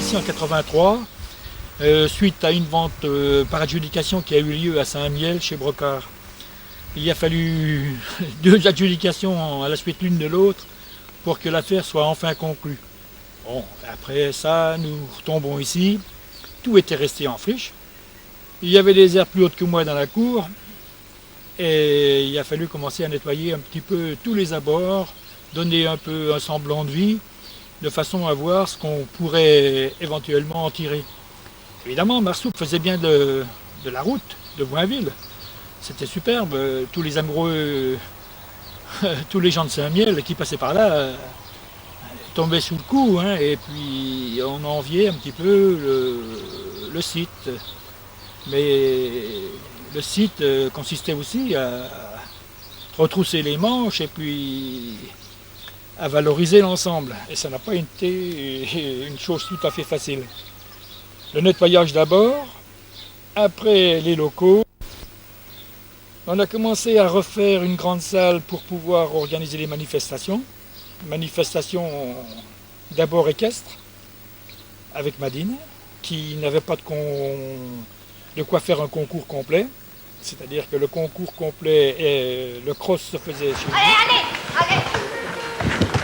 ici en 83, suite à une vente par adjudication qui a eu lieu à Saint-Miel chez Brocard. Il a fallu 2 adjudications à la suite l'une de l'autre pour que l'affaire soit enfin conclue. Bon, après ça, nous retombons ici. Tout était resté en friche. Il y avait des herbes plus hautes que moi dans la cour. Et il a fallu commencer à nettoyer un petit peu tous les abords, donner un peu un semblant de vie, de façon à voir ce qu'on pourrait éventuellement en tirer. Évidemment, Marsoup faisait bien de la route de Boinville. C'était superbe. Tous les amoureux, tous les gens de Saint-Miel qui passaient par là tombaient sous le coup. Hein, et puis on enviait un petit peu le site. Mais le site consistait aussi à retrousser les manches et puis à valoriser l'ensemble. Et ça n'a pas été une chose tout à fait facile. Le nettoyage d'abord, après les locaux. On a commencé à refaire une grande salle pour pouvoir organiser les manifestations. Manifestations d'abord équestres, avec Madine, qui n'avait pas de quoi faire un concours complet. C'est-à-dire que le concours complet et le cross se faisait chez nous. Allez.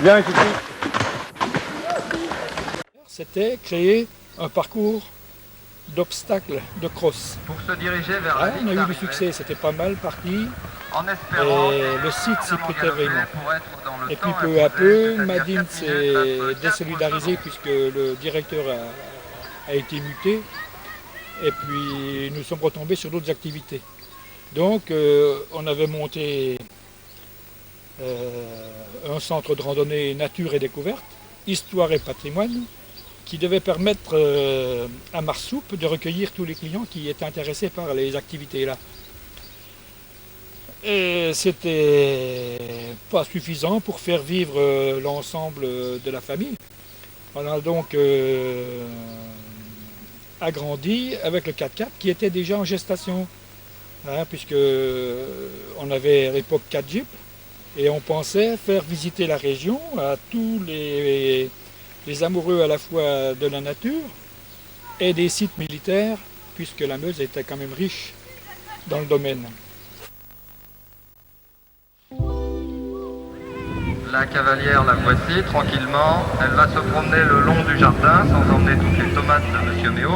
Viens, Kiki. C'était créer un parcours d'obstacles de cross. Pour se diriger vers la On a eu du succès, c'était pas mal parti. en espérant Et le site s'y prêtait vraiment. pour être dans le Et puis temps peu à imposé, peu, c'est-à-dire Madine 4 minutes, s'est notre désolidarisé quatre puisque le directeur a été muté. Et puis nous sommes retombés sur d'autres activités. Donc on avait monté un centre de randonnée nature et découverte, histoire et patrimoine, qui devait permettre à Marsoup de recueillir tous les clients qui étaient intéressés par les activités là. Et c'était pas suffisant pour faire vivre l'ensemble de la famille. On a donc agrandi avec le 4x4 qui était déjà en gestation, hein, puisque on avait à l'époque 4 jeeps et on pensait faire visiter la région à tous les amoureux à la fois de la nature et des sites militaires, puisque la Meuse était quand même riche dans le domaine. La cavalière, la voici, tranquillement. Elle va se promener le long du jardin sans emmener toutes les tomates de Monsieur Méo.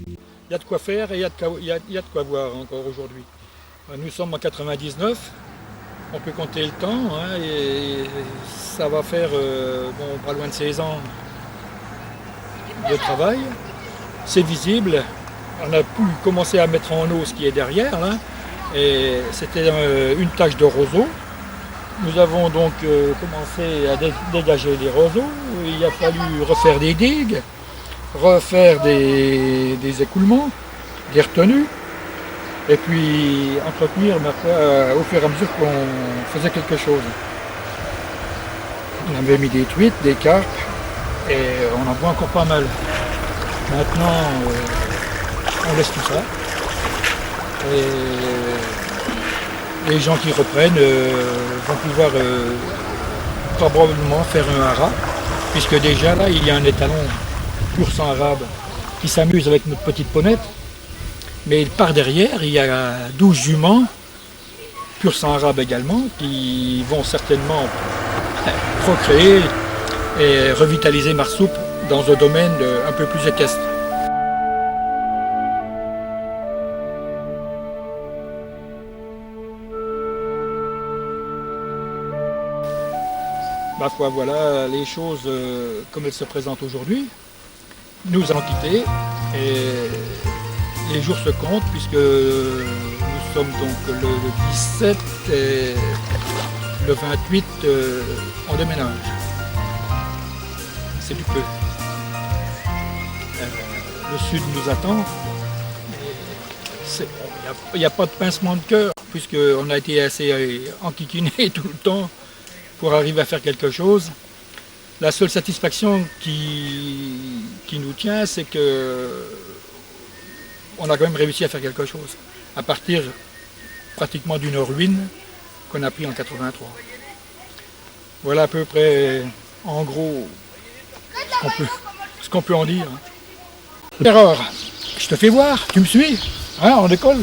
Il y a de quoi faire et il y a de quoi voir encore aujourd'hui. Nous sommes en 99, on peut compter le temps, hein, et ça va faire pas loin de 16 ans de travail. C'est visible, on a pu commencer à mettre en eau ce qui est derrière, là, et c'était une tâche de roseau. Nous avons donc commencé à dégager les roseaux, il a fallu refaire des digues, refaire des écoulements, des retenues, et puis entretenir au fur et à mesure qu'on faisait quelque chose. On avait mis des truites, des carpes, et on en voit encore pas mal. Maintenant, on laisse tout ça. Et les gens qui reprennent vont pouvoir probablement faire un haras, puisque déjà là, il y a un étalon pur sang arabe qui s'amuse avec notre petite ponette. Mais par derrière, il y a 12 juments, pur sang arabe également, qui vont certainement procréer et revitaliser Marsoup dans un domaine un peu plus équestre. Ma foi, voilà les choses comme elles se présentent aujourd'hui. Nous allons quitter et les jours se comptent puisque nous sommes donc le 17 et le 28 on déménage. C'est du peu. Le sud nous attend. Il n'y a pas de pincement de cœur puisqu'on a été assez enquiquiné tout le temps pour arriver à faire quelque chose. La seule satisfaction qui nous tient, c'est que on a quand même réussi à faire quelque chose, à partir pratiquement d'une ruine qu'on a pris en 83. Voilà à peu près, en gros, ce qu'on peut en dire. Erreur, je te fais voir, tu me suis, hein, on décolle.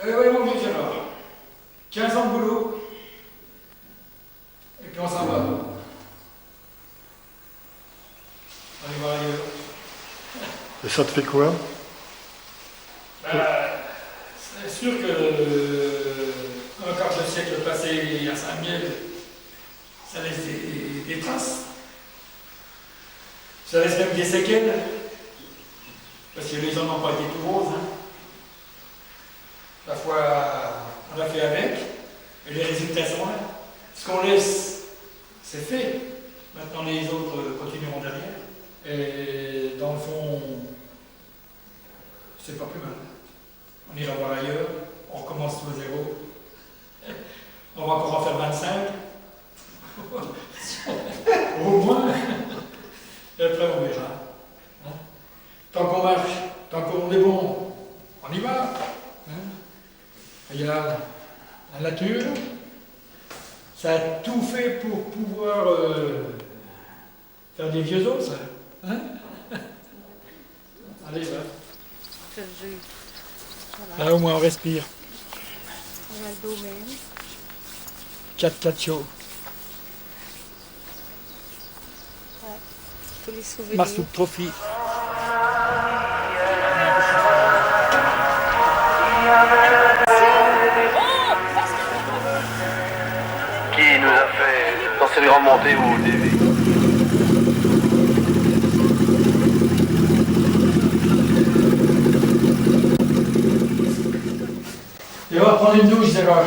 Oui, mon vieux Gérard. 15 ans de boulot. Et puis on s'en va. On y va ailleurs. Et ça te fait quoi? C'est sûr que un quart de siècle passé à Saint-Miel, ça laisse des traces. Ça laisse même des séquelles. Parce que les gens n'ont pas été tout roses. Hein. Parfois, on a fait avec, et les résultats sont là. Ce qu'on laisse, c'est fait. Maintenant, les autres continueront derrière. Et dans le fond, c'est pas plus mal. On ira voir ailleurs, on recommence tout à zéro. On va encore en faire 25. Au moins. Et après, on verra. Hein? Tant qu'on marche, tant qu'on est bon, on y va. Hein? Il y a la nature, ça a tout fait pour pouvoir faire des vieux os, ça. Hein? Allez, va. Voilà. Là, au moins, on respire. On a le dos même. 4 chaud. Ouais. Tous les souvenirs. Marsouk Trophy. Qui nous a fait dans cette grande montée au début. Et on va prendre une douche, Gérard.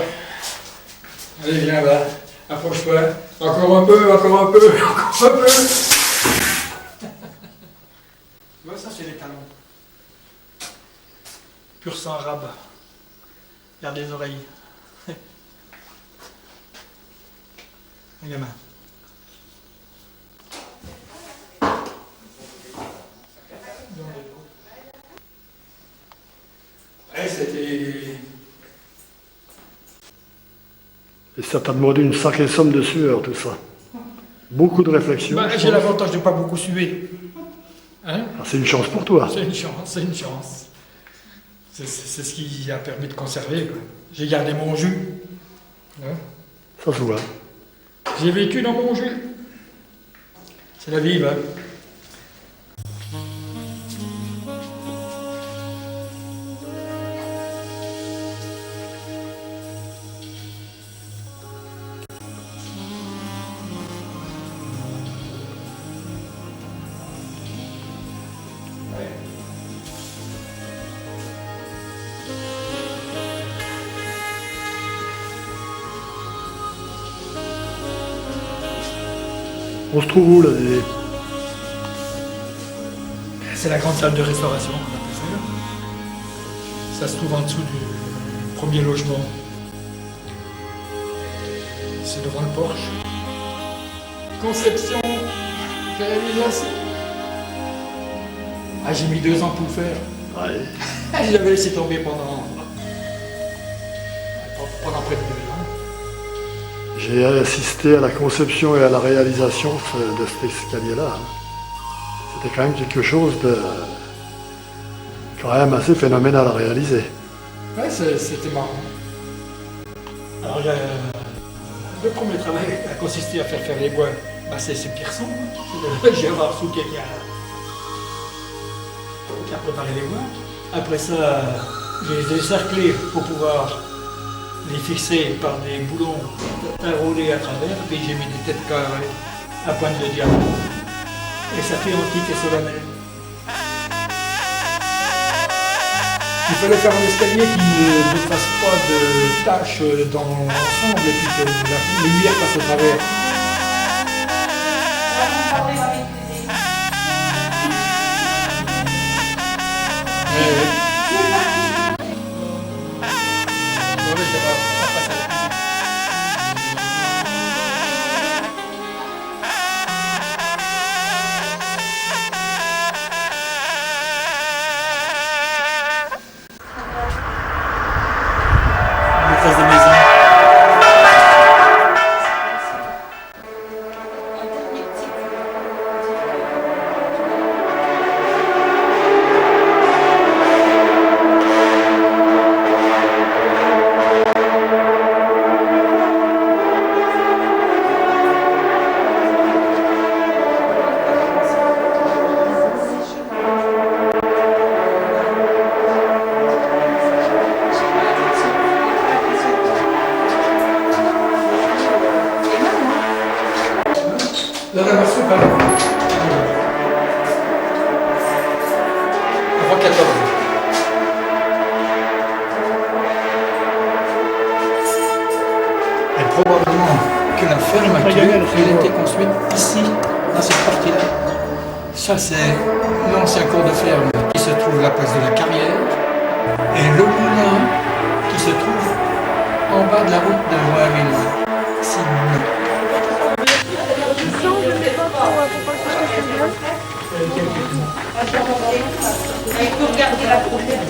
Allez, viens là. Approche-toi. Encore un peu, encore un peu, encore un peu. Tu vois, ça, c'est les talons. Pur sang arabe. Regarde les oreilles. Un gamin. Ouais, c'était... Et ça t'a demandé une sacrée somme de sueur, tout ça. Beaucoup de réflexion. Bah, j'ai l'avantage de ne pas beaucoup suer. Hein? Ah, c'est une chance pour toi. C'est une chance, c'est une chance. C'est ce qui a permis de conserver, quoi. J'ai gardé mon jus. Hein? Ça se voit. J'ai vécu dans mon jus. C'est la vie, hein. On se trouve où là? C'est la grande salle de restauration qu'on appelle ça. Ça se trouve en dessous du premier logement. C'est devant le porche. Conception, réalisation. Ah, j'ai mis 2 ans pour le faire. Ouais. Je l'avais laissé tomber pendant près de 2 ans. J'ai assisté à la conception et à la réalisation de cet escalier-là. C'était quand même quelque chose de quand même assez phénoménal à réaliser. Ouais, c'était marrant. Alors, le premier travail a consisté à faire les bois. Bah, c'est Pierson, c'est Gérard Souquet qui a préparé les bois. Après ça, j'ai les ai cerclés pour pouvoir les fixer par des boulons enroulés à travers, puis j'ai mis des têtes carrées à pointe de diamant. Et ça fait antique et solennel. Il fallait faire un escalier qui ne fasse pas de taches dans l'ensemble et puis que la lumière passe au travers. La rénovation, par avant 14. Et probablement que la ferme actuelle, elle a été construite ici, dans cette partie-là. Ça, c'est l'ancien cours de ferme qui se trouve à la place de la carrière. Et le moulin qui se trouve en bas de la route de Joinville. Ici, le moulin. Il faut regarder la prochaine.